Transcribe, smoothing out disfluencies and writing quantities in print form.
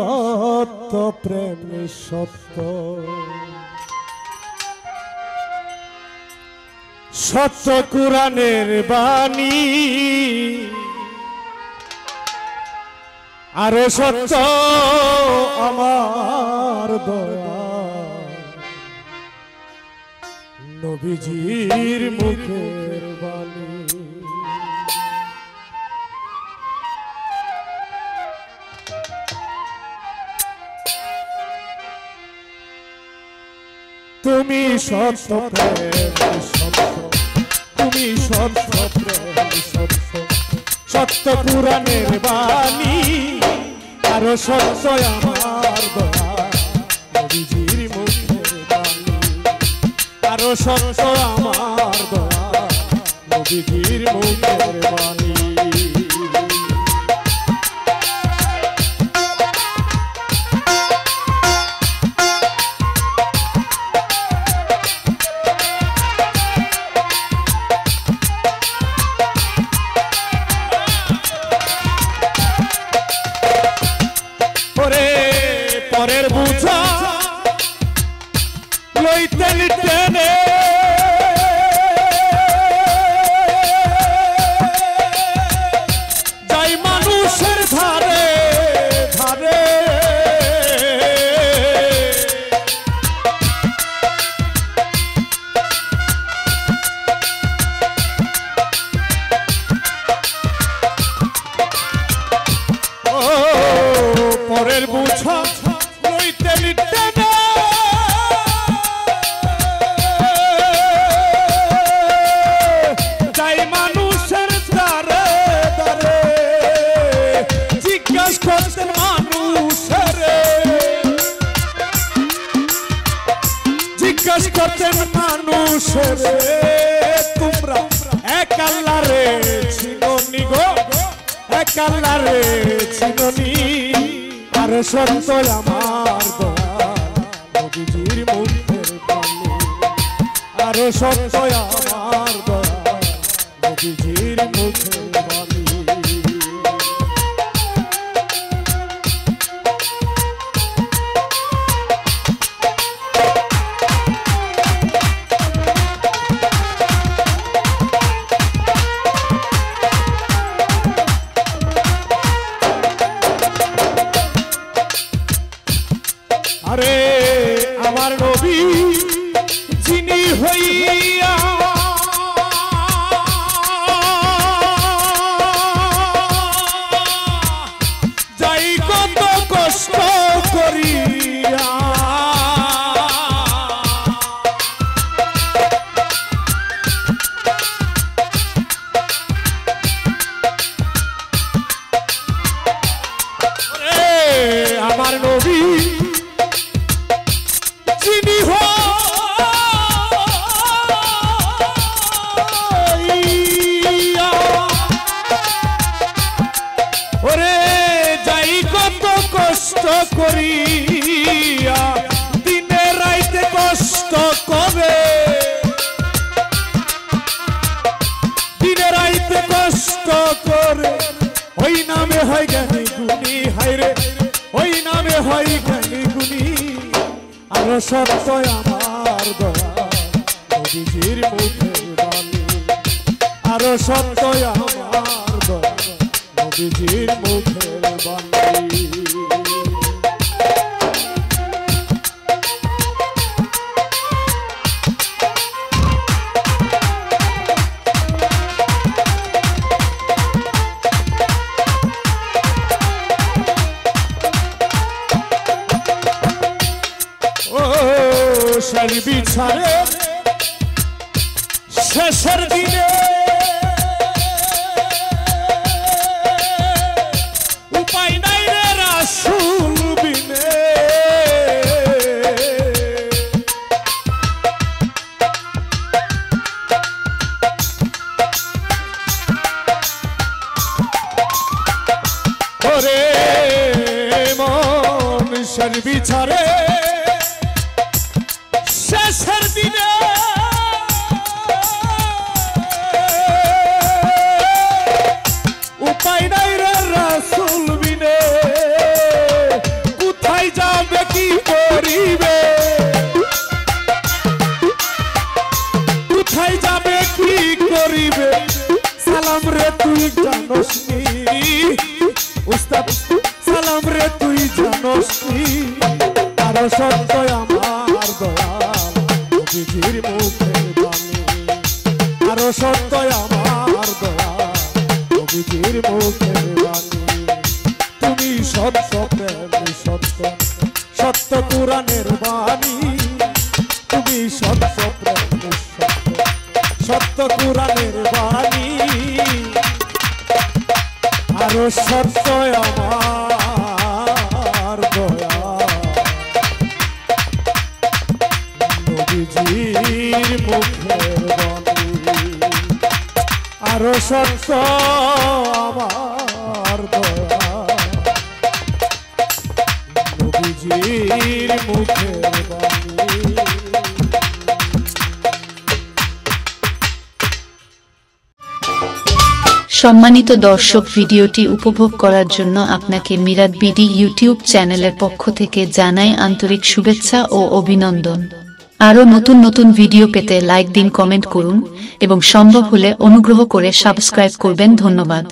সত্য প্রেম সত্য সত্য কুরআনের বাণী আরো সত্য আমার দয়া নবীজির মুখের বাণী তুমি সত্য প্রেম সত্য তুমি সত্য প্রেম সত্য সত্য কুরআনের বাণী আরো সত্য আমার দয়া নবীজির মুখের বাণী আরো সত্য আমার দয়া নবীজির মুখের বাণী পরের বুঝা লইতে টেনে যাই মানুষের ধারে ধারে ও পরের বুঝা জিজ্ঞাস করতেন মানুষের তোমরা এক আল্লাহরে চিনোনি গো এক আল্লাহরে চিনোনি আর সত্য আমার দয়া নবীজির মুখের বাণী আর সত্য আমার দয়া নবীজির মুখের বাণী আরে আমার নবী যিনি হইয়া যাই কত কষ্ট করিয়া আমার নবী কষ্ট করিয়া দিনে রাইতে কষ্ট করে দিনে রাইতে কষ্ট করে ওই নামে হয় জ্ঞানী গুণী হায়রে ওই নামে হয় জ্ঞানী গুণী আরো সত্য আমার দয়া নবীজির মুখের বাণী আরো সত্য আমার দয়া নবীজির মুখের বাণী শেষ বিছারে শেষের দিনে উপায় নাই রে রাসূল বিনে ওরে মন শেষ বিছারে শেষের দিনে উপায় নাই রে রাসূল বিনে মস্তি আরো সত্য আমার দয়াল নবীজির মুখের বাণী আরো সত্য আমার দয়াল নবীজির মুখের বাণী তুমি সত্য প্রেম সত্য সত্য কুরআনের বাণী তুমি সত্য প্রেম সত্য সত্য কুরআনের বাণী আরো সত্য আমার দয়াল নবীজির মুখের বাণী আরো সত্য আমার দয়াল নবীজির মুখের বাণী। সম্মানিত দর্শক, ভিডিওটি উপভোগ করার জন্য আপনাকে মিরাত বিডি ইউটিউব চ্যানেলের পক্ষ থেকে জানাই আন্তরিক শুভেচ্ছা ও অভিনন্দন। আরও নতুন নতুন ভিডিও পেতে লাইক দিন, কমেন্ট করুন এবং সম্ভব হলে অনুগ্রহ করে সাবস্ক্রাইব করবেন। ধন্যবাদ।